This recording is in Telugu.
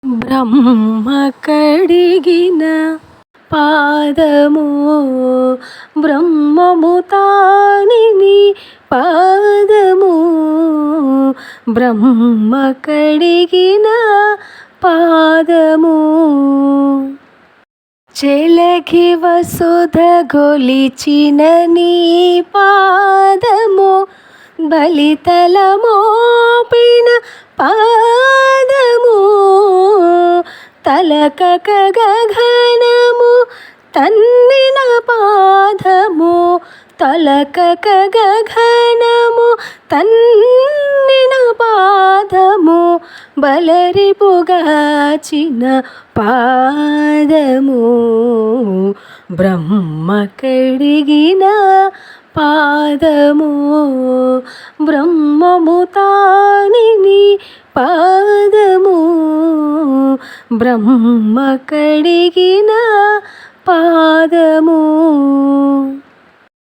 బ్రహ్మ కడిగిన పాదము బ్రహ్మము తానిని పాదము బ్రహ్మ కడిగిన పాదము చెలగి వసుధ గొలిచిన నీ పాదము బలితల మోపిన పాదము తలకక గగనము తన్నిన పాదము తలకక గగనము తన్నిన పాదము బలరిపుగాచిన పాదము బ్రహ్మ కడిగిన పాదము బ్రహ్మము తానిని పాదము బ్రహ్మ కడిగిన పాదము